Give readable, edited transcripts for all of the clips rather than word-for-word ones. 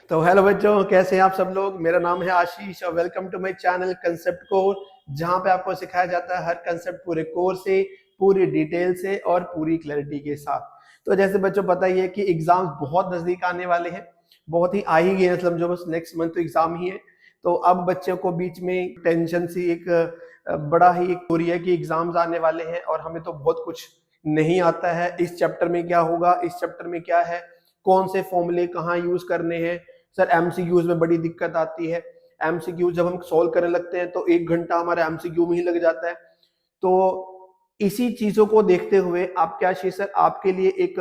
तो हेलो बच्चों, कैसे हैं आप सब लोग। मेरा नाम है आशीष और welcome to my channel Concept Core, जहां पे आपको सिखाया जाता है हर कंसेप्ट पूरे कोर से, पूरी डिटेल से और पूरी क्लैरिटी के साथ। तो जैसे बच्चों पता ही है कि एग्जाम्स बहुत नजदीक आने वाले हैं, बहुत ही आ ही गए हैं, मतलब जो बस नेक्स्ट मंथ तो एग्जाम ही है। तो अब बच्चों को बीच में टेंशन सी एक बड़ा ही एक हो रही है कि एग्जाम्स आने वाले हैं और हमें तो बहुत कुछ नहीं आता है। इस चैप्टर में क्या होगा, इस चैप्टर में क्या है, कौन से फॉर्मूले कहाँ यूज करने हैं। सर एमसीक्यूज में बड़ी दिक्कत आती है। एमसीक्यू जब हम सॉल्व करने लगते हैं तो 1 घंटा हमारा एमसीक्यू में ही लग जाता है। तो इसी चीजों को देखते हुए आप क्या चाहिए सर, आपके लिए एक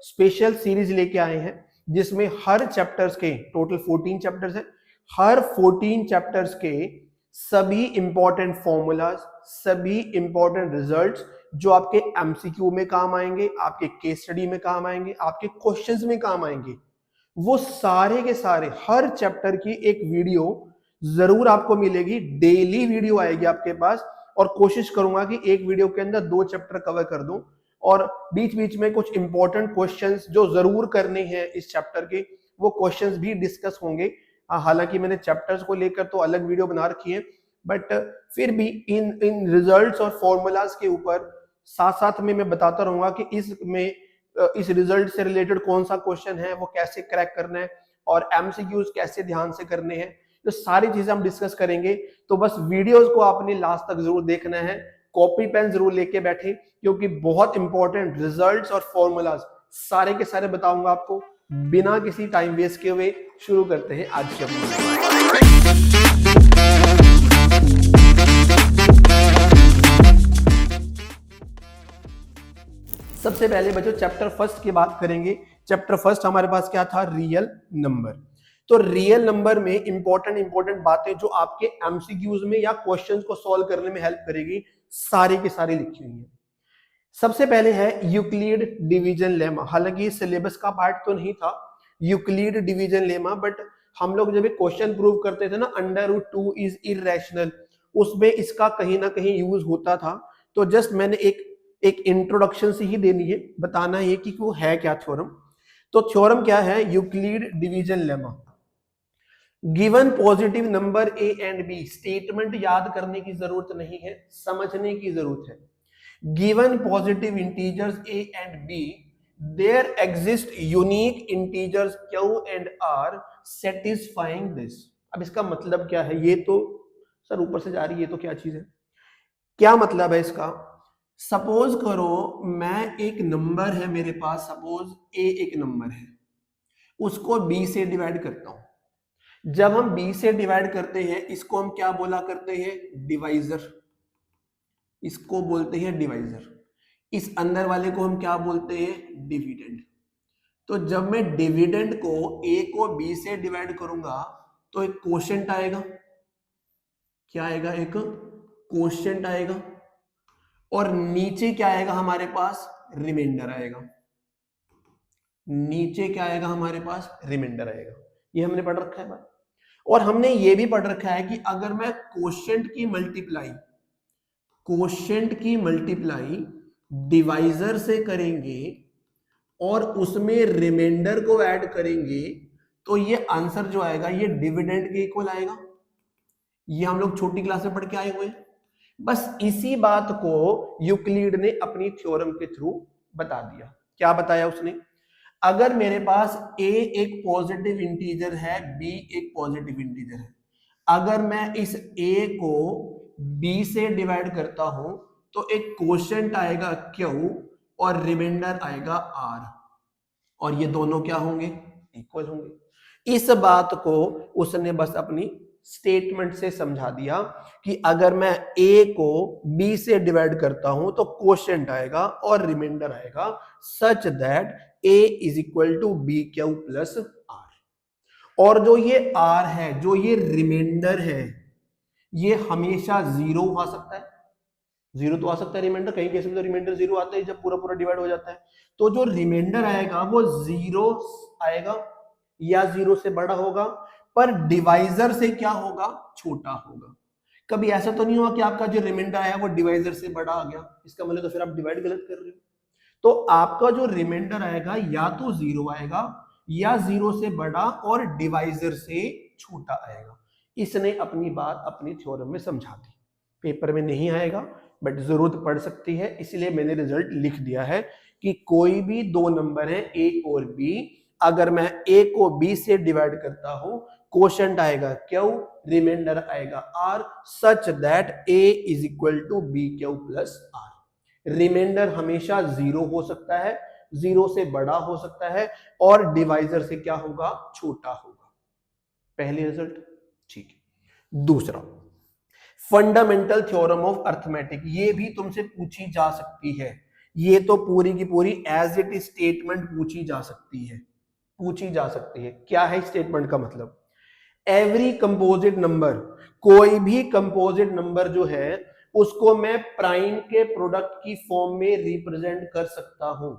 स्पेशल सीरीज लेके आए हैं जिसमें हर चैप्टर्स के टोटल 14 चैप्टर्स है। हर 14 चैप्टर्स के सभी इंपॉर्टेंट फॉर्मूलाज, सभी इंपॉर्टेंट रिजल्ट्स जो आपके एमसीक्यू में काम आएंगे, आपके केस स्टडी में काम आएंगे, आपके क्वेश्चंस में काम आएंगे, वो सारे के सारे हर चैप्टर की एक वीडियो जरूर आपको मिलेगी। डेली वीडियो आएगी आपके पास और कोशिश करूंगा कि एक वीडियो के अंदर 2 चैप्टर कवर कर दूं और बीच बीच में कुछ इंपॉर्टेंट क्वेश्चंस जो जरूर करने हैं इस चैप्टर के, वो क्वेश्चंस भी डिस्कस होंगे। हालांकि मैंने चैप्टर्स को लेकर तो अलग वीडियो बना रखी है, बट फिर भी इन इन रिजल्ट्स और फॉर्मूलाज के ऊपर साथ साथ में मैं बताता रहूंगा कि इसमें इस रिजल्ट से रिलेटेड कौन सा क्वेश्चन है, वो कैसे क्रैक करना है और एमसीक्यूज कैसे ध्यान से करने हैं। तो सारी चीजें हम डिस्कस करेंगे। तो बस वीडियोस को आपने लास्ट तक जरूर देखना है, कॉपी पेन जरूर लेके बैठे, क्योंकि बहुत इंपॉर्टेंट रिजल्ट्स और फॉर्मूलाज सारे के सारे बताऊंगा आपको। बिना किसी टाइम वेस्ट किए हुए शुरू करते हैं आज के सबसे पहले बच्चों चैप्टर फर्स्ट की बात करेंगे। चैप्टर फर्स्ट हमारे पास क्या था, रियल नंबर। तो रियल नंबर में इंपॉर्टेंट बातें जो आपके एमसीक्यूज में या क्वेश्चंस को सॉल्व करने में हेल्प करेगी, सारी की सारी लिखी हुई है। सबसे पहले है यूक्लिड डिवीजन लेमा। हालांकि सिलेबस का पार्ट तो नहीं था यूक्लिड डिवीजन लेमा, बट हम लोग जब एक क्वेश्चन प्रूव करते थे ना, √2 इज इरेशनल, उसमें इसका कहीं ना कहीं यूज होता था। तो जस्ट मैंने एक इंट्रोडक्शन से ही देनी है, बताना है कि वो है क्या थ्योरम। तो थ्योरम क्या है, Euclid division lemma. Given positive number A and B, statement याद करने की जरूरत नहीं है, समझने की जरूरत है। Given positive integers A and B, there exist unique integers Q and R satisfying this. अब इसका मतलब क्या है, ये तो सर ऊपर से जा रही है, ये तो क्या चीज है, क्या मतलब है इसका। सपोज करो मैं एक नंबर है मेरे पास, सपोज ए एक नंबर है, उसको बी से डिवाइड करता हूं। जब हम बी से डिवाइड करते हैं, इसको हम क्या बोला करते हैं, डिवाइजर। इसको बोलते हैं डिवाइजर। इस अंदर वाले को हम क्या बोलते हैं, डिविडेंड। तो जब मैं डिविडेंड को ए को बी से डिवाइड करूंगा तो एक क्वोशिएंट आएगा। क्या आएगा, एक क्वोशिएंट आएगा और नीचे क्या आएगा हमारे पास, रिमाइंडर आएगा। नीचे क्या आएगा हमारे पास, रिमाइंडर आएगा। ये हमने पढ़ रखा है बात। और हमने ये भी पढ़ रखा है कि अगर मैं क्वोशिएंट की मल्टीप्लाई डिवाइजर से करेंगे और उसमें रिमाइंडर को ऐड करेंगे तो ये आंसर जो आएगा ये डिविडेंड के इक्वल आएगा। ये हम लोग छोटी क्लास में पढ़ के आए हुए हैं। बस इसी बात को यूक्लिड ने अपनी थ्योरम के थ्रू बता दिया। क्या बताया उसने, अगर मेरे पास a एक पॉजिटिव इंटीजर है, b एक पॉजिटिव इंटीजर है, अगर मैं इस a को b से डिवाइड करता हूं तो एक क्वोशिएंट आएगा q और रिमाइंडर आएगा r, और ये दोनों क्या होंगे, इक्वल होंगे। इस बात को उसने बस अपनी स्टेटमेंट से समझा दिया कि अगर मैं a को b से डिवाइड करता हूं तो क्वोशिएंट आएगा और रिमाइंडर आएगा, such that a is equal to B Q plus R. और जो ये r है, जो ये रिमाइंडर है, ये हमेशा जीरो आ सकता है। जीरो तो आ सकता है रिमाइंडर, कहीं केस में तो रिमाइंडर जीरो आता है जब पूरा पूरा डिवाइड हो जाता है। तो जो रिमाइंडर आएगा वो जीरो आएगा या जीरो से बड़ा होगा, पर डिवाइजर से क्या होगा, छोटा होगा। कभी ऐसा तो नहीं हुआ कि आपका जो रिमाइंडर आया वो डिवाइजर से बड़ा आ गया, इसका मतलब तो फिर आप डिवाइड गलत कर रहे हो। तो आपका जो रिमाइंडर आएगा या तो जीरो आएगा या 0 से बड़ा और डिवाइजर से छोटा आएगा। इसने अपनी बात अपनी थ्योरम में समझा दी। पेपर में नहीं आएगा बट जरूरत पड़ सकती है, इसलिए मैंने रिजल्ट लिख दिया है कि कोई भी दो नंबर है a और b, अगर मैं a को b से डिवाइड करता हूं, क्वोशंट आएगा q, रिमाइंडर आएगा r, such that a is equal to B Q plus r। Remainder हमेशा 0 हो सकता है, 0 से बड़ा हो सकता है, और डिवाइजर से क्या होगा, छोटा होगा। पहले रिजल्ट ठीक है। दूसरा, फंडामेंटल थ्योरम ऑफ अर्थमेटिक, ये भी तुमसे पूछी जा सकती है। ये तो पूरी की पूरी एज इट इज स्टेटमेंट पूछी जा सकती है, पूछी जा सकती है। क्या है स्टेटमेंट का मतलब, एवरी कंपोजिट नंबर, कोई भी कंपोजिट नंबर जो है उसको मैं प्राइम के प्रोडक्ट की फॉर्म में रिप्रेजेंट कर सकता हूं।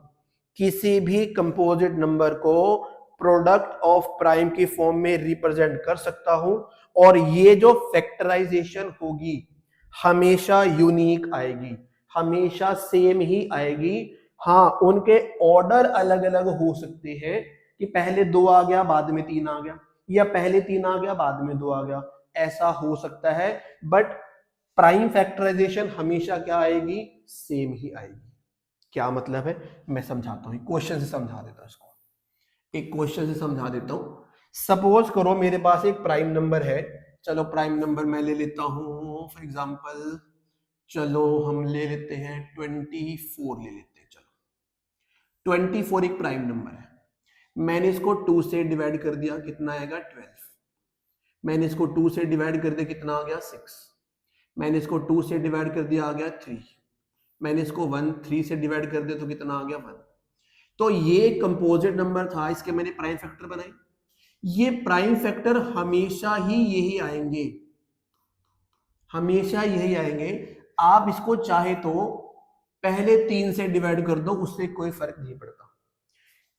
किसी भी कंपोजिट नंबर को प्रोडक्ट ऑफ प्राइम की फॉर्म में रिप्रेजेंट कर सकता हूं, और ये जो फैक्टराइजेशन होगी हमेशा यूनिक आएगी, हमेशा सेम ही आएगी। हाँ, उनके ऑर्डर अलग अलग हो सकते हैं कि पहले 2 आ गया बाद में 3 आ गया, या पहले 3 आ गया बाद में 2 आ गया, ऐसा हो सकता है, बट प्राइम फैक्टराइजेशन हमेशा क्या आएगी, सेम ही आएगी। क्या मतलब है मैं समझाता हूं, क्वेश्चन से समझा देता हूं इसको, एक क्वेश्चन से समझा देता हूं। सपोज करो मेरे पास एक प्राइम नंबर है, चलो प्राइम नंबर मैं ले लेता हूं फॉर एग्जांपल, चलो हम ले लेते हैं 24 ले लेते हैं। चलो 24 एक प्राइम नंबर है, मैंने इसको 2 से डिवाइड कर दिया, कितना आएगा 12। मैंने इसको 2 से डिवाइड कर दिया, कितना आ गया 6। मैंने इसको 2 से डिवाइड कर दिया, आ गया 3। मैंने इसको 3 से डिवाइड कर दिया तो कितना आ गया 1। तो ये कंपोजिट नंबर था, इसके मैंने प्राइम फैक्टर बनाए। ये प्राइम फैक्टर हमेशा ही यही आएंगे, हमेशा यही आएंगे। आप इसको चाहे तो पहले 3 से डिवाइड कर दो, उससे कोई फर्क नहीं पड़ता।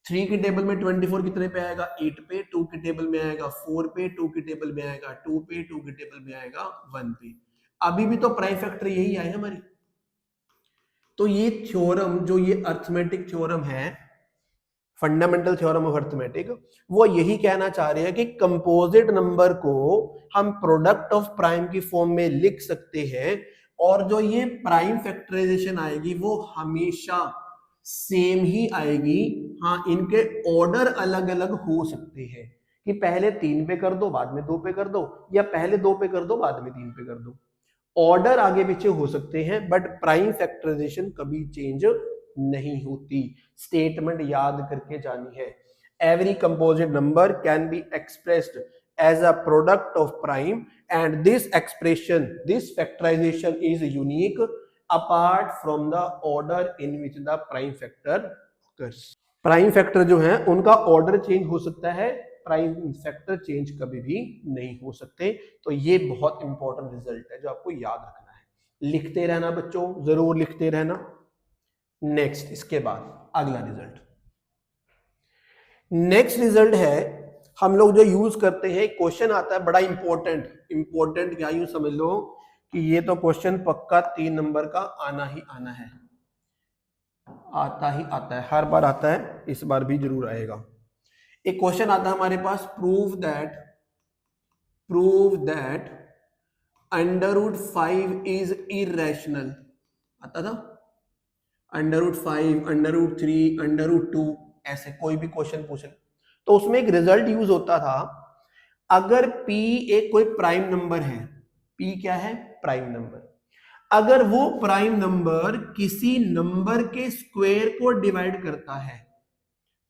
3 की टेबल में 24 कितने पे आएगा, 8 पे। 2 की टेबल में आएगा 4 पे। 2 की टेबल में आएगा 2 पे। 2 की टेबल में आएगा 1 पे। अभी भी तो प्राइम फैक्टर यही आए हमारी। तो ये थ्योरम, जो ये अर्थमेटिक थ्योरम है, फंडामेंटल थ्योरम ऑफ अर्थमेटिक, वो यही कहना चाह रहे हैं कि कंपोजिट नंबर को हम प्रोडक्ट ऑफ प्राइम की फॉर्म में लिख सकते हैं, और जो ये प्राइम फैक्टराइजेशन आएगी वो हमेशा सेम ही आएगी। हाँ, इनके ऑर्डर अलग अलग हो सकते हैं कि पहले 3 पे कर दो बाद में 2 पे कर दो, या पहले 2 पे कर दो बाद में 3 पे कर दो। ऑर्डर आगे पीछे हो सकते हैं, बट प्राइम फैक्टराइजेशन कभी चेंज नहीं होती। स्टेटमेंट याद करके जानी है। Every composite number can be expressed as a product of prime, and this expression, this factorisation is unique apart from the order in which the prime factor occurs। Prime factor जो है उनका order change हो सकता है, prime factor change कभी भी नहीं हो सकते। तो ये बहुत इंपॉर्टेंट रिजल्ट है जो आपको याद रखना है। लिखते रहना बच्चों, जरूर लिखते रहना। नेक्स्ट, इसके बाद अगला रिजल्ट, नेक्स्ट रिजल्ट है हम लोग जो यूज करते हैं, क्वेश्चन आता है बड़ा इंपॉर्टेंट क्या, यूं समझ लो कि ये तो क्वेश्चन पक्का 3 नंबर का आना ही आना है, आता ही आता है, हर बार आता है, इस बार भी जरूर आएगा। एक क्वेश्चन आता है हमारे पास, प्रूव दैट √5 इज इरेशनल। आता था √5, √3, √2, ऐसे कोई भी क्वेश्चन पूछे तो उसमें एक रिजल्ट यूज होता था। अगर p एक कोई प्राइम नंबर है, p क्या है, प्राइम नंबर, अगर वो प्राइम नंबर किसी नंबर के स्क्वायर को डिवाइड करता है,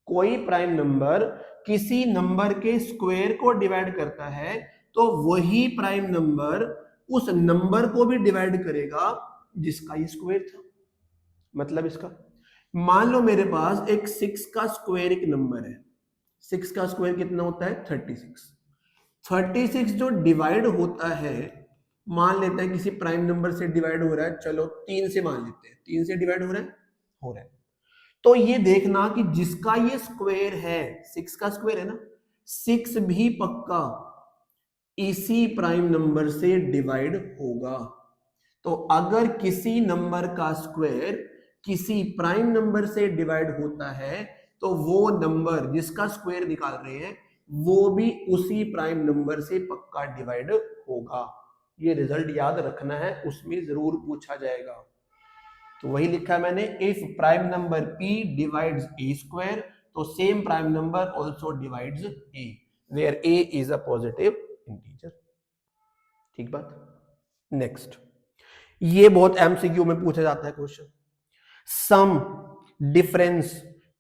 कोई प्राइम नंबर किसी नंबर के स्क्वायर को डिवाइड करता है, तो वही प्राइम नंबर उस नंबर को भी डिवाइड करेगा जिसका ये स्क्वायर था। मतलब इसका, मान लो मेरे पास एक 6 का स्क्वायर एक नंबर है, 6 का स्क्वायर कितना होता है 36। 36 जो डिवाइड होता है, मान लेते हैं किसी प्राइम नंबर से डिवाइड हो रहा है, चलो 3 से मान लेते हैं, 3 से डिवाइड हो रहा है। तो ये देखना कि जिसका ये स्क्वायर है, 6 का स्क्वायर है ना, 6 भी पक्का इसी प्राइम नंबर से डिवाइड होगा। तो अगर किसी नंबर का स्क्वायर किसी प्राइम नंबर से डिवाइड होता है, तो वो नंबर जिसका स्क्वायर निकाल रहे हैं वो भी उसी प्राइम नंबर से पक्का डिवाइड होगा। ये रिजल्ट याद रखना है, उसमें जरूर पूछा जाएगा। तो वही लिखा है मैंने, if prime number p divides a square तो same prime number also divides a where a is a positive integer. ठीक बात। नेक्स्ट, ये बहुत एमसीक्यू में पूछा जाता है क्वेश्चन। सम, डिफरेंस,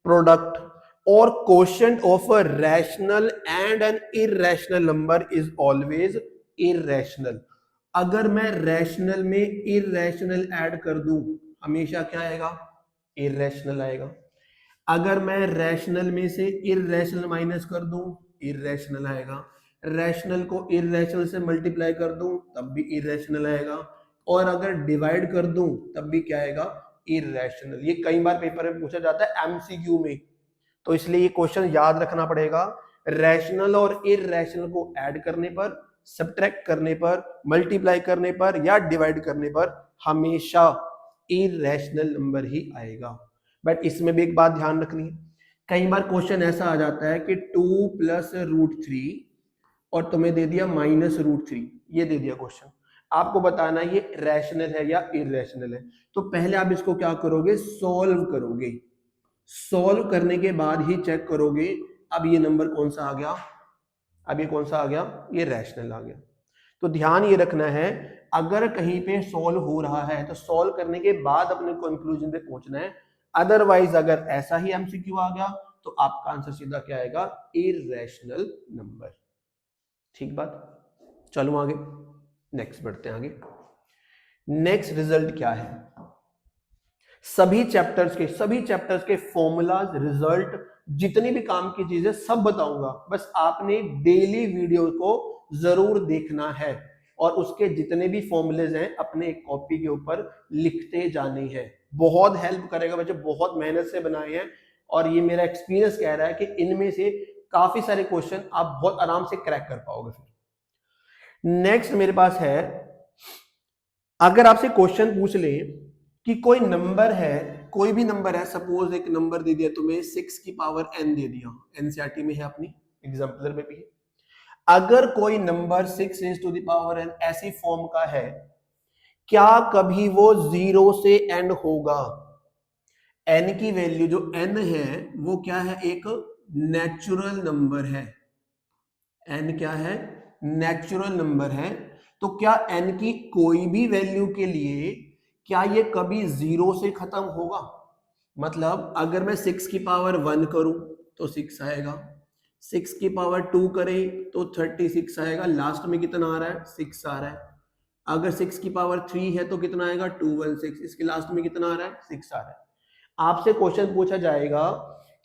प्रोडक्ट और quotient of a rational and an irrational number is always irrational. अगर मैं रैशनल में इररेशनल ऐड कर दूं हमेशा क्या आएगा? इररेशनल आएगा। अगर मैं रैशनल में से इररेशनल माइनस कर दूं इररेशनल आएगा। रैशनल को इररेशनल से मल्टीप्लाई कर दूं तब भी इररेशनल आएगा। और अगर डिवाइड कर दूं तब भी क्या आएगा? इररेशनल। ये कई बार पेपर में पूछा जाता है एमसीक्यू में, तो इसलिए ये क्वेश्चन याद रखना पड़ेगा। रैशनल और इररेशनल को ऐड करने पर, सब्ट्रैक्ट करने पर, मल्टीप्लाई करने पर या डिवाइड करने पर हमेशा इररेशनल नंबर ही आएगा। बट इसमें भी एक बात ध्यान रखनी है, कई बार क्वेश्चन ऐसा आ जाता है कि 2 + √3 और तुम्हें दे दिया -√3, ये दे दिया क्वेश्चन, आपको बताना ये रैशनल है या इररेशनल है। तो पहले आप इसको क्या करोगे? सॉल्व करोगे। सॉल्व करने के बाद ही चेक करोगे अब ये नंबर कौन सा आ गया, अब ये कौन सा आ गया? ये रैशनल आ गया। तो ध्यान ये रखना है, अगर कहीं पे सॉल्व हो रहा है तो सॉल्व करने के बाद अपने कंक्लूजन पे पहुंचना है। अदरवाइज अगर ऐसा ही एमसीक्यू आ गया तो आपका आंसर सीधा क्या आएगा? Irrational number. ठीक बात। चलो आगे, नेक्स्ट बढ़ते हैं आगे। नेक्स्ट रिजल्ट क्या है? सभी चैप्टर्स के फॉर्मूलाज, रिजल्ट, जितनी भी काम की चीजें सब बताऊंगा। बस आपने डेली वीडियो को जरूर देखना है और उसके जितने भी फॉर्मूलेज हैं अपने एक कॉपी के ऊपर लिखते जाने हैं। बहुत हेल्प करेगा बच्चे, बहुत मेहनत से बनाए हैं और ये मेरा एक्सपीरियंस कह रहा है कि इनमें से काफी सारे क्वेश्चन आप बहुत आराम से क्रैक कर पाओगे। फिर नेक्स्ट मेरे पास है, अगर आपसे क्वेश्चन पूछ ले कि कोई नंबर है, कोई भी नंबर है, सपोज एक नंबर दे दिया तुम्हें 6 की पावर n दे दिया, एनसीईआरटी में है, अपनी एग्जाम्पलर में भी है। अगर कोई number 6 raised to the power n ऐसी फॉर्म का है, क्या कभी वो 0 से एंड होगा? n की वैल्यू जो n है वो क्या है? एक नेचुरल नंबर है। n क्या है? नेचुरल नंबर है। तो क्या n की कोई भी वैल्यू के लिए क्या ये कभी 0 से खत्म होगा? मतलब अगर मैं 6 की पावर 1 करूं तो 6 आएगा, 6 की पावर 2 करें तो 36 आएगा, लास्ट में कितना आ रहा है? 6 आ रहा है। अगर 6 की पावर 3 है तो कितना आएगा? 216, इसके लास्ट में कितना आ रहा है? 6 आ रहा है। आपसे क्वेश्चन पूछा जाएगा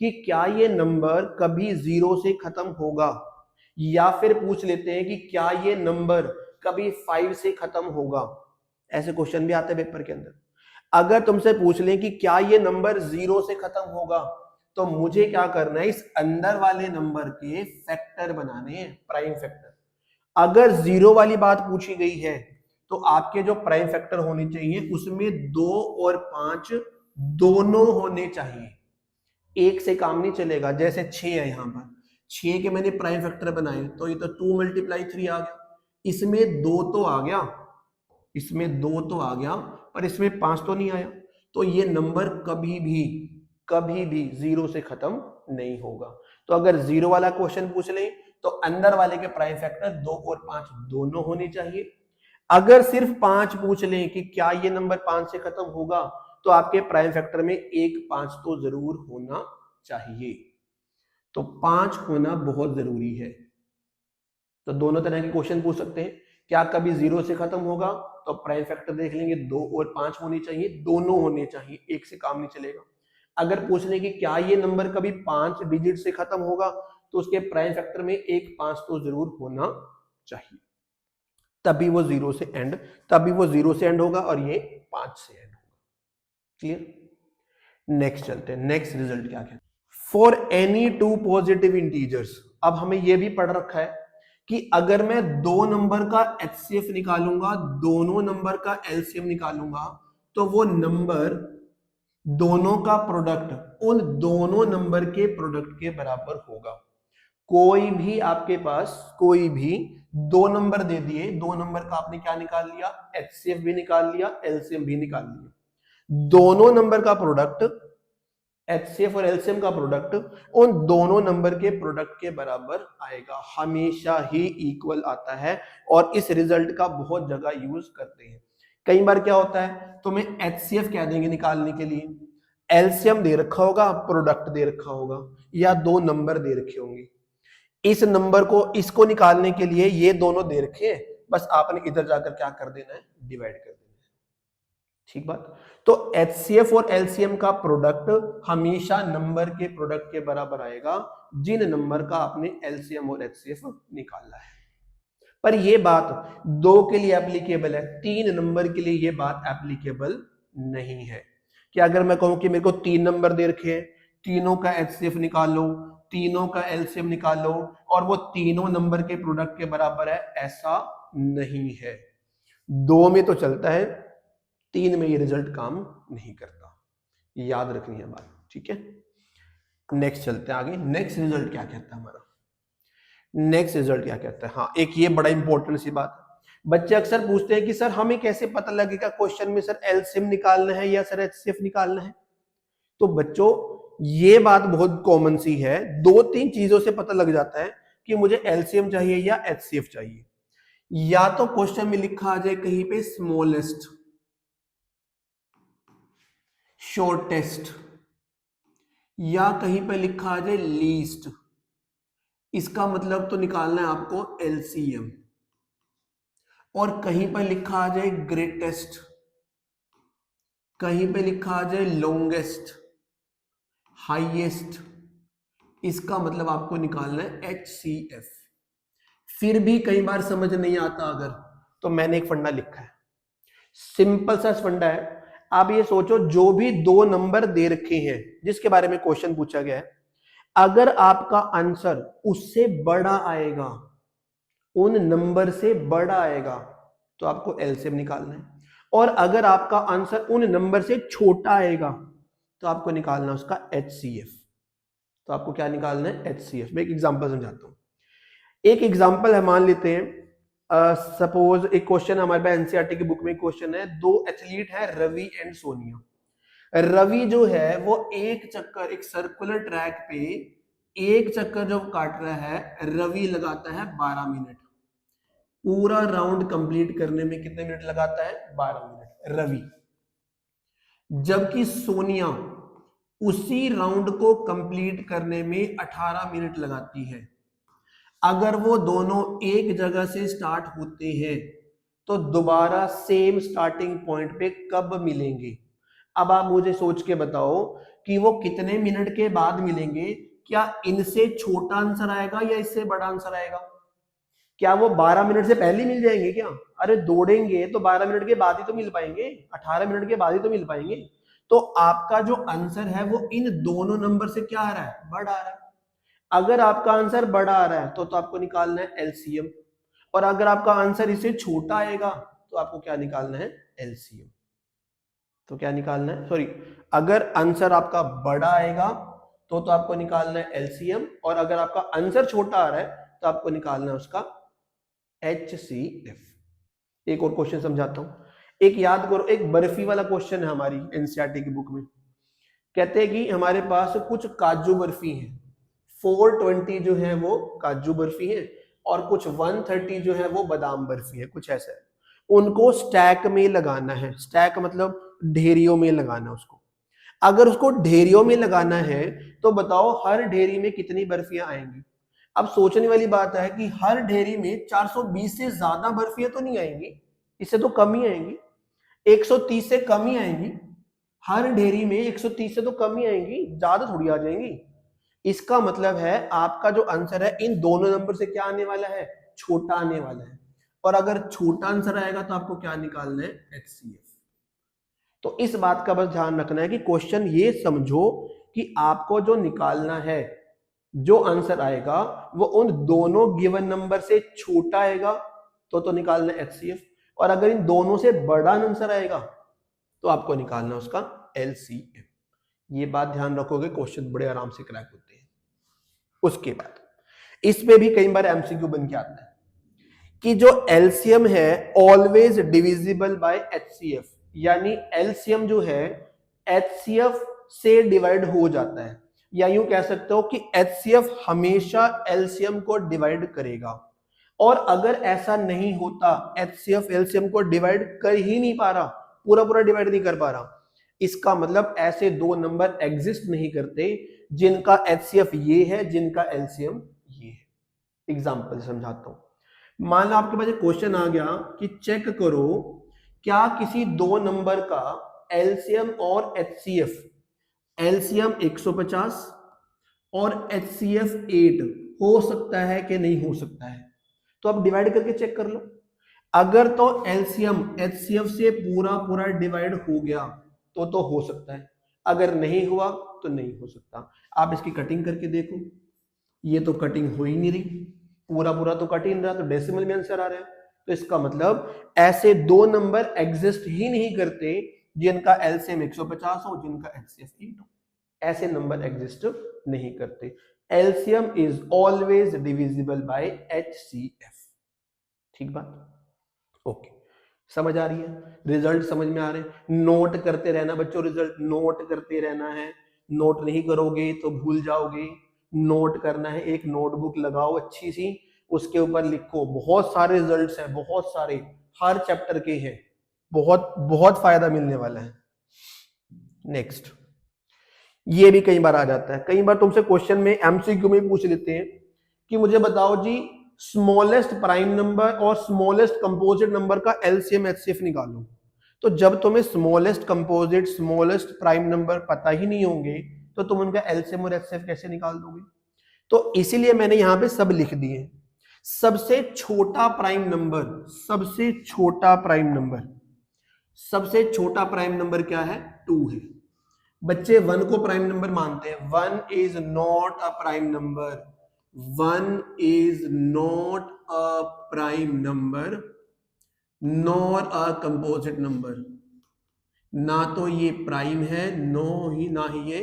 कि क्या ये नंबर कभी 0 से खत्म होगा, या फिर पूछ लेते हैं कि क्या ये नंबर कभी 5 से खत्म होगा। ऐसे क्वेश्चन भी आते हैं पेपर के अंदर। अगर तुमसे पूछ लें कि क्या ये नंबर 0 से खत्म होगा, तो मुझे क्या करना है? इस अंदर वाले नंबर के फैक्टर बनाने हैं, प्राइम फैक्टर। अगर 0 वाली बात पूछी गई है तो आपके जो प्राइम फैक्टर होने चाहिए उसमें 2 और 5 दोनों होने चाहिए, एक से काम नहीं चलेगा। जैसे 6 है, यहां पर 6 के मैंने प्राइम फैक्टर बनाए तो ये तो 2 × 3 आ गया, इसमें 2 तो आ गया, इसमें 2 तो आ गया, पर इसमें 5 तो नहीं आया। तो ये नंबर कभी भी 0 से खत्म नहीं होगा। तो अगर 0 वाला क्वेश्चन पूछ ले तो अंदर वाले के प्राइम फैक्टर 2 और 5 दोनों होने चाहिए। अगर सिर्फ 5 पूछ लें कि क्या ये नंबर 5 से खत्म होगा, तो आपके प्राइम फैक्टर में एक 5 तो जरूर होना चाहिए। तो 5 होना बहुत जरूरी है। तो दोनों तरह के क्वेश्चन पूछ सकते हैं। क्या कभी 0 से खत्म होगा, तो प्राइम फैक्टर देख लेंगे, 2 और 5 होनी चाहिए, दोनों होने चाहिए, एक से काम नहीं चलेगा। अगर पूछ लें कि क्या ये नंबर कभी 5 डिजिट से खत्म होगा, तो उसके प्राइम फैक्टर में एक 5 तो जरूर होना चाहिए, तभी वो 0 से एंड होगा और ये 5 से एंड होगा। क्लियर? नेक्स्ट चलते हैं, नेक्स्ट रिजल्ट क्या है? For any 2 positive integers. अब हमें यह भी पढ़ रखा है कि अगर मैं 2 नंबर का एचसीएफ निकालूंगा, दोनों नंबर का एलसीएम निकालूंगा, तो वो नंबर दोनों का प्रोडक्ट उन दोनों नंबर के प्रोडक्ट के बराबर होगा। कोई भी आपके पास कोई भी दो नंबर दे दिए, दो नंबर का आपने क्या निकाल लिया, एचसीएफ भी निकाल लिया, एलसीएम भी निकाल लिया। दोनों नंबर का प्रोडक्ट, एचसीएफ और एलसीएम का प्रोडक्ट उन दोनों नंबर के प्रोडक्ट के बराबर आएगा, हमेशा ही इक्वल आता है। और इस रिजल्ट का बहुत जगह यूज करते हैं। कई बार क्या होता है, तुम्हें एचसीएफ कह देंगे निकालने के लिए, एलसीएम दे रखा होगा, प्रोडक्ट दे रखा होगा, या दो नंबर दे रखे होंगे। इस नंबर को इसको निकालने के लिए ये दोनों दे रखे हैं, बस आपने इधर जाकर क्या कर देना है, डिवाइड कर देना है। ठीक बात। तो एचसीएफ और एलसीएम का प्रोडक्ट हमेशा नंबर के प्रोडक्ट के बराबर आएगा जिन नंबर का आपने एलसीएम और एचसीएफ निकाला है। पर ये बात दो के लिए एप्लीकेबल है, तीन नंबर के लिए ये बात एप्लीकेबल नहीं है। कि अगर मैं कहूं कि मेरे को तीन नंबर दे रखे हैं, तीनों का एचसीएफ निकालो, तीनों का एलसीएम निकालो, और वो तीनों नंबर के प्रोडक्ट के बराबर है, ऐसा नहीं है। दो में तो चलता है, तीन में ये रिजल्ट काम नहीं करता। याद रखनी है बात, ठीक है। नेक्स्ट चलते हैं आगे। नेक्स्ट रिजल्ट क्या कहता है हमारा, नेक्स्ट रिजल्ट क्या कहता है। हाँ, एक ये बड़ा इंपॉर्टेंट सी बात है। बच्चे अक्सर पूछते हैं कि सर हमें कैसे पता लगेगा क्वेश्चन में सर एलसीएम निकालना है या सर एचसीएफ निकालना है। तो बच्चों ये बात बहुत कॉमन सी है, दो तीन चीजों से पता लग जाता है कि मुझे एलसीएम चाहिए या एचसीएफ चाहिए। या तो क्वेश्चन में लिखा आ जाए कहीं पे स्मॉलेस्ट, शॉर्टेस्ट, या कहीं पे लिखा आ जाए लीस्ट। इसका मतलब तो निकालना है आपको एलसीएम। और कहीं पर लिखा आ जाए ग्रेटेस्ट, कहीं पे लिखा आ जाए लॉन्गेस्ट, हाईएस्ट, इसका मतलब आपको निकालना है एचसीएफ। फिर भी कई बार समझ नहीं आता अगर, तो मैंने एक फंडा लिखा है, सिंपल सा फंडा है। आप ये सोचो जो भी दो नंबर दे रखे हैं जिसके बारे में क्वेश्चन पूछा गया है, अगर आपका आंसर उससे बड़ा आएगा, उन नंबर से बड़ा आएगा, तो आपको एलसीएम निकालना है। और अगर आपका आंसर उन नंबर से छोटा आएगा तो आपको निकालना है उसका एचसीएफ। तो आपको क्या निकालना है, एचसीएफ। मैं एक एग्जांपल समझाता हूं। एक एग्जांपल है, मान लेते हैं सपोज एक क्वेश्चन हमारे पास एनसीईआरटी की बुक में क्वेश्चन है, दो एथलीट है रवि एंड सोनिया। रवि जो है वो एक चक्कर, एक सर्कुलर ट्रैक पे एक चक्कर जो काट रहा है, रवि लगाता है 12 मिनट। पूरा राउंड कंप्लीट करने में कितने मिनट लगाता है, 12 मिनट रवि। जबकि सोनिया उसी राउंड को कंप्लीट करने में 18 मिनट लगाती है। अगर वो दोनों एक जगह से स्टार्ट होते हैं तो दोबारा सेम स्टार्टिंग पॉइंट पे कब मिलेंगे। अब आप मुझे सोच के बताओ कि वो कितने मिनट के बाद मिलेंगे। क्या इनसे छोटा आंसर आएगा या इससे बड़ा आंसर आएगा। क्या वो 12 मिनट से पहले मिल जाएंगे क्या, अरे दौड़ेंगे तो 12 मिनट के बाद ही तो मिल पाएंगे, 18 मिनट के बाद ही तो मिल पाएंगे। तो आपका जो आंसर है वो इन दोनों नंबर से क्या आ रहा है, बड़ा आ रहा है। अगर आपका आंसर बड़ा आ रहा है तो आपको निकालना है एलसीएम, और अगर आपका आंसर इससे छोटा आएगा तो आपको क्या निकालना है, एलसीएम। तो क्या निकालना है, सॉरी, अगर आंसर आपका बड़ा आएगा तो आपको निकालना है एलसीएम, और अगर आपका आंसर छोटा आ रहा है तो आपको निकालना है उसका एचसीएफ। एक और क्वेश्चन समझाता हूं, एक याद करो, एक बर्फी वाला क्वेश्चन है हमारी एनसीईआरटी की बुक में। कहते हैं कि हमारे पास कुछ काजू बर्फी है, 420 जो है वो काजू बर्फी है, और कुछ 130 जो है वो बादाम बर्फी है, कुछ ऐसा है। उनको स्टैक में लगाना है, स्टैक मतलब ढेरियों में लगाना है उसको। अगर उसको ढेरियों में लगाना है तो बताओ हर ढेरी में कितनी बर्फियां आएंगी। अब सोचने वाली बात है कि हर ढेरी में 420 से ज्यादा बर्फियां तो नहीं आएंगी, इससे तो कम ही आएंगी, 130 से कम ही आएंगी। हर ढेरी में 130 से तो कम ही आएंगी, ज्यादा थोड़ी आ जाएंगी। इसका मतलब है आपका जो आंसर है इन दोनों नंबर से क्या आने वाला है, छोटा आने वाला है। और अगर छोटा आंसर आएगा तो आपको क्या निकालना है, एचसीएफ। तो इस बात का बस ध्यान रखना है कि क्वेश्चन ये समझो कि आपको जो निकालना है, जो आंसर आएगा वो उन दोनों गिवन नंबर से छोटा आएगा तो निकालना है एचसीएफ, और अगर इन दोनों से बड़ा आंसर आएगा तो आपको निकालना है उसका एलसीएम। ये बात ध्यान रखोगे, क्वेश्चन बड़े आराम से क्रैक होते हैं। उसके बाद इस पे भी कई बार एमसीक्यू बन के आता है कि जो एलसीएम है ऑलवेज डिविजिबल बाय एचसीएफ, यानी एलसीएम जो है एचसीएफ से डिवाइड हो जाता है, या यूं कह सकते हो कि एचसीएफ हमेशा एलसीएम को डिवाइड करेगा। और अगर ऐसा नहीं होता, एचसीएफ एलसीएम को डिवाइड कर ही नहीं पा रहा, पूरा पूरा डिवाइड नहीं कर पा रहा, इसका मतलब ऐसे दो नंबर एग्जिस्ट नहीं करते जिनका एचसीएफ ये है, जिनका एलसीएम ये है। एग्जांपल समझाता हूं। मान लो आपके पास एक क्वेश्चन आ गया कि चेक करो क्या किसी दो नंबर का एलसीएम और एचसीएफ, एलसीएम 150 और एचसीएफ 8 हो सकता है कि नहीं हो सकता है। तो आप डिवाइड करके चेक कर लो। अगर तो एलसीएम एचसीएफ से पूरा पूरा डिवाइड हो गया तो हो सकता है, अगर नहीं हुआ तो नहीं हो सकता। आप इसकी कटिंग करके देखो, ये तो कटिंग हो ही नहीं रही, पूरा पूरा तो कट ही नहीं रहा, तो डेसिमल में आंसर आ रहा है। तो इसका मतलब ऐसे दो नंबर एग्जिस्ट ही नहीं करते जिनका एलसीएम 150 हो, जिनका एचसीएफ 8 हो। ऐसे नंबर एग्जिस्ट नहीं करते। LCM is always divisible by HCF. ठीक बात? ओके, समझ आ रही है? रिजल्ट समझ में आ रहे हैं? नोट करते रहना बच्चों, रिजल्ट नोट करते रहना है। नोट नहीं करोगे तो भूल जाओगे। नोट करना है, एक नोटबुक लगाओ अच्छी सी, उसके ऊपर लिखो। बहुत सारे रिजल्ट्स हैं, बहुत सारे, हर चैप्टर के हैं, बहुत बहुत फायदा मिलने वाला है। नेक्स्ट, ये भी कई बार आ जाता है। कई बार तुमसे क्वेश्चन में एमसीक्यू में पूछ लेते हैं कि मुझे बताओ जी स्मॉलेस्ट प्राइम नंबर और स्मॉलेस्ट कंपोजिट नंबर का एलसीएम एचसीएफ निकालो। तो जब तुम्हें smallest composite smallest prime number पता ही नहीं होंगे तो तुम उनका एलसीएम और एचसीएफ कैसे निकाल दोगे? तो इसीलिए मैंने यहां पे सब लिख दिए। सबसे छोटा प्राइम नंबर, सबसे छोटा प्राइम नंबर, सबसे छोटा प्राइम नंबर क्या है? 2 है। बच्चे 1 को प्राइम नंबर मानते हैं। 1 is not a prime number, 1 is not a prime number nor a composite number। ना तो ये प्राइम है ना ही ये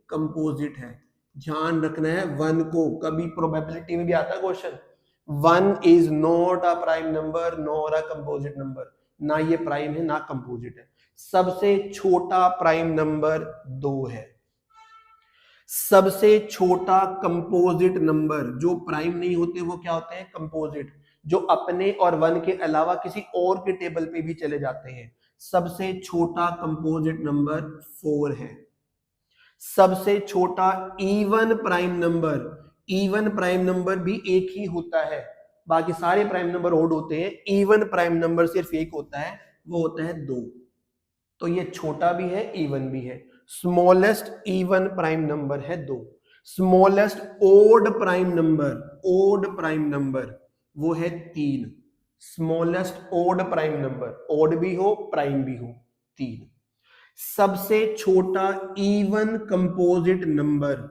कंपोजिट है। ध्यान रखना है 1 को, कभी प्रोबेबिलिटी में भी आता है question, 1 is not a prime number nor a composite number, ना ये प्राइम है ना कंपोजिट है। सबसे छोटा प्राइम नंबर 2 है। सबसे छोटा कंपोजिट नंबर, जो प्राइम नहीं होते वो क्या होते हैं? कंपोजिट, जो अपने और 1 के अलावा किसी और के टेबल पे भी चले जाते हैं। सबसे छोटा कंपोजिट नंबर 4 है। सबसे छोटा even prime number, even prime number भी एक ही होता है, बाकी सारे प्राइम नंबर ओड होते हैं, इवन प्राइम नंबर सिर्फ एक होता है, वो होता है 2। तो ये छोटा भी है, इवन भी है। स्मॉलेस्ट इवन प्राइम नंबर है 2। Smallest odd prime number, odd prime number वो है 3। Smallest odd prime number, odd भी हो प्राइम भी हो, 3। सबसे छोटा even composite number,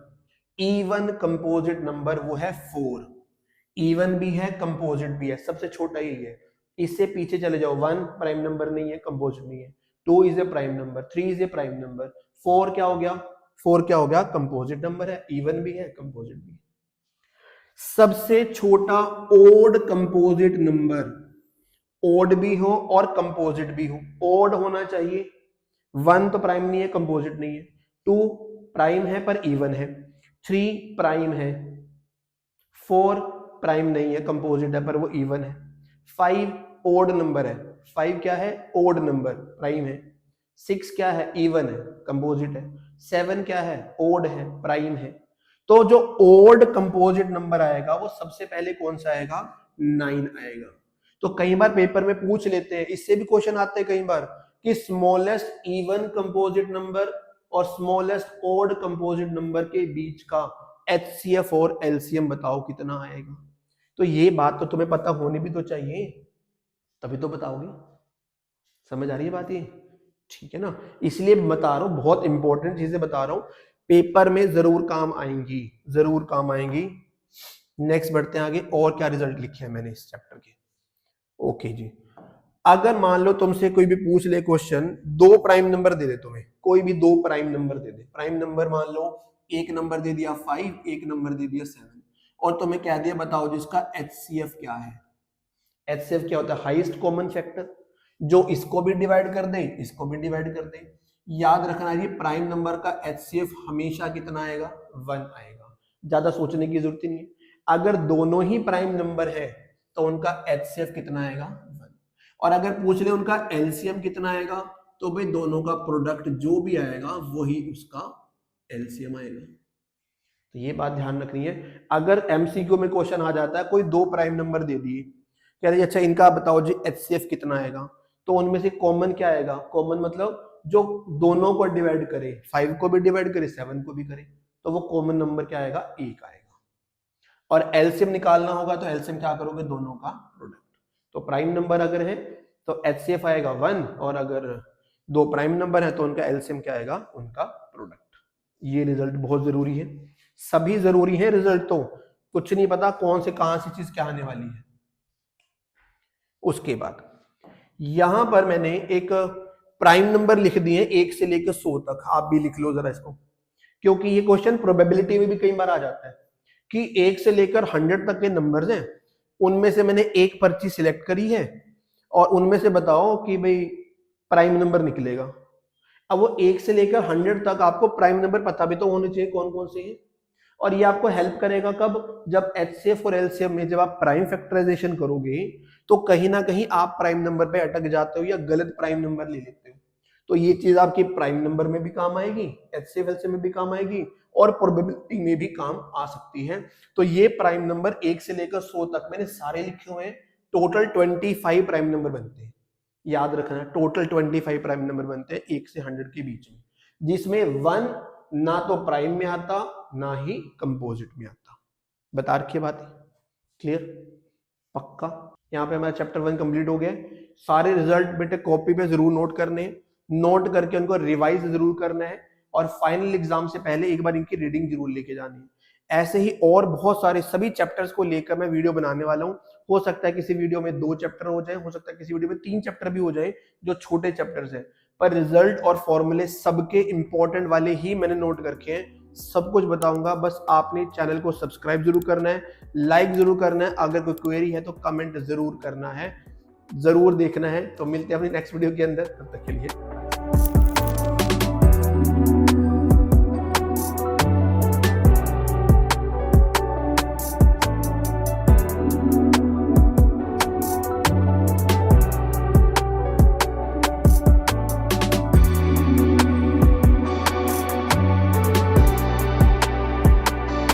even composite number वो है 4। इवन भी है कंपोजिट भी है, सबसे छोटा ही है। इससे पीछे चले जाओ, 1 प्राइम नंबर नहीं है, कंपोजिट नहीं है, 2 is a prime number, 3 is a prime number, 4 क्या हो गया? 4 क्या हो गया? कंपोजिट नंबर है, इवन भी है कंपोजिट भी है। सबसे छोटा ओड कंपोजिट नंबर, ओड भी हो और कंपोजिट भी हो, ओड होना चाहिए। 1 तो प्राइम नहीं है, कंपोजिट नहीं है, 2 प्राइम है पर इवन है, 3 प्राइम है, 4 प्राइम नहीं है, कंपोजिट है पर वो इवन है, 5 ओड नंबर है, 5 क्या है? ओड नंबर, प्राइम है, 6 क्या है? इवन है, कंपोजिट है, 7 क्या है? ओड है, प्राइम है। तो जो ओड कंपोजिट नंबर आएगा वो सबसे पहले कौन सा आएगा? 9 आएगा। तो कई बार पेपर में पूछ लेते हैं, इससे भी क्वेश्चन आते हैं कई बार कि स्मॉलेस्ट इवन कंपोजिट नंबर और स्मॉलेस्ट ओड कंपोजिट नंबर के बीच का एचसीएफ और एलसीएम बताओ कितना आएगा। तो ये बात तो तुम्हें पता होनी भी तो चाहिए, तभी तो बताओगे। समझ आ रही है बात ये? ठीक है ना? इसलिए बता रहा हूं, बहुत इंपॉर्टेंट चीजें बता रहा हूं, पेपर में जरूर काम आएंगी, जरूर काम आएंगी। नेक्स्ट बढ़ते हैं आगे, और क्या रिजल्ट लिखे हैं मैंने इस चैप्टर के। ओके जी, अगर मान लो तुमसे कोई भी पूछ ले क्वेश्चन, 2 प्राइम नंबर दे दे तुम्हें, कोई भी 2 प्राइम नंबर दे दे, प्राइम नंबर मान लो एक नंबर दे दिया 5, एक नंबर दे दिया 7, और तुम्हें कह दिया बताओ जिसका HCF क्या है। HCF क्या होता है? हाईएस्ट कॉमन फैक्टर, जो इसको भी डिवाइड कर दे, इसको भी डिवाइड कर दे। याद रखना ये प्राइम नंबर का HCF हमेशा कितना आएगा? 1 आएगा। ज्यादा सोचने की जरूरत ही नहीं है। अगर दोनों ही प्राइम नंबर है तो उनका HCF कितना आएगा? 1। और अगर पूछ ले उनका LCM कितना आएगा, तो भाई दोनों का प्रोडक्ट जो भी आएगा वही उसका LCM आएगा। तो ये बात ध्यान रखनी है। अगर MCQ में क्वेश्चन आ जाता है, कोई 2 प्राइम नंबर दे दिए, कह रही अच्छा इनका बताओ जी HCF कितना आएगा, तो उनमें से कॉमन क्या आएगा? कॉमन मतलब जो दोनों को डिवाइड करे, 5 को भी डिवाइड करे, 7 को भी करे, तो वो कॉमन नंबर क्या आएगा? 1 आएगा। और एलसीएम निकालना होगा तो एलसीएम क्या करोगे? दोनों का प्रोडक्ट। तो प्राइम नंबर अगर है तो HCF आएगा 1, और अगर 2 प्राइम नंबर है तो उनका एलसीएम क्या आएगा? उनका प्रोडक्ट। ये रिजल्ट बहुत जरूरी है, सभी जरूरी है रिजल्ट, तो कुछ नहीं पता कौन से कहां से चीज क्या आने वाली है। उसके बाद यहां पर मैंने एक प्राइम नंबर लिख दिए 1 से लेकर 100 तक, आप भी लिख लो जरा इसको, क्योंकि ये क्वेश्चन प्रोबेबिलिटी में भी कई बार आ जाता है कि 1 से लेकर 100 तक के नंबर्स हैं, उनमें से मैंने एक पर्ची सिलेक्ट करी है और उनमें से बताओ कि भाई प्राइम नंबर निकलेगा। अब वो 1 से लेकर 100 तक आपको प्राइम नंबर पता भी तो होने चाहिए कौन कौन से हैं, और ये आपको हेल्प करेगा कब? जब HCF और LCM में जब आप प्राइम फैक्टराइजेशन करोगे तो कहीं ना कहीं आप प्राइम नंबर पे अटक जाते हो या गलत प्राइम नंबर ले लेते हो। तो ये चीज आपकी प्राइम नंबर में भी काम आएगी, HCF LCM में भी काम आएगी, और प्रोबेबिलिटी में भी काम आ सकती है। तो ये प्राइम नंबर 1 से लेकर 100 तक मैंने सारे लिखे हुए हैं। टोटल 25 प्राइम नंबर बनते हैं, याद रखना, टोटल 25 प्राइम नंबर बनते हैं 1 से 100 के बीच में, जिसमें 1 ना तो प्राइम में आता ना ही कंपोजिट में आता। बता रखी बात है, क्लियर? पक्का? यहाँ पे हमारा चैप्टर 1 कंप्लीट हो गया। सारे रिजल्ट बेटे कॉपी पे जरूर नोट करने हैं, नोट करके उनको रिवाइज जरूर करना है, और फाइनल एग्जाम से पहले एक बार इनकी रीडिंग जरूर लेके जानी है। ऐसे ही और बहुत सारे सभी चैप्टर्स को लेकर मैं वीडियो बनाने वाला हूँ। हो सकता है किसी वीडियो में 2 चैप्टर हो जाए, हो सकता है किसी वीडियो में 3 चैप्टर भी हो जाए जो छोटे चैप्टर्स हैं, पर रिजल्ट और फॉर्मूले सबके इंपॉर्टेंट वाले ही मैंने नोट करके हैं। सब कुछ बताऊंगा, बस आपने चैनल को सब्सक्राइब जरूर करना है, लाइक जरूर करना है, अगर कोई क्वेरी है तो कमेंट जरूर करना है, जरूर देखना है। तो मिलते हैं अपनी नेक्स्ट वीडियो के अंदर, तब तक के लिए।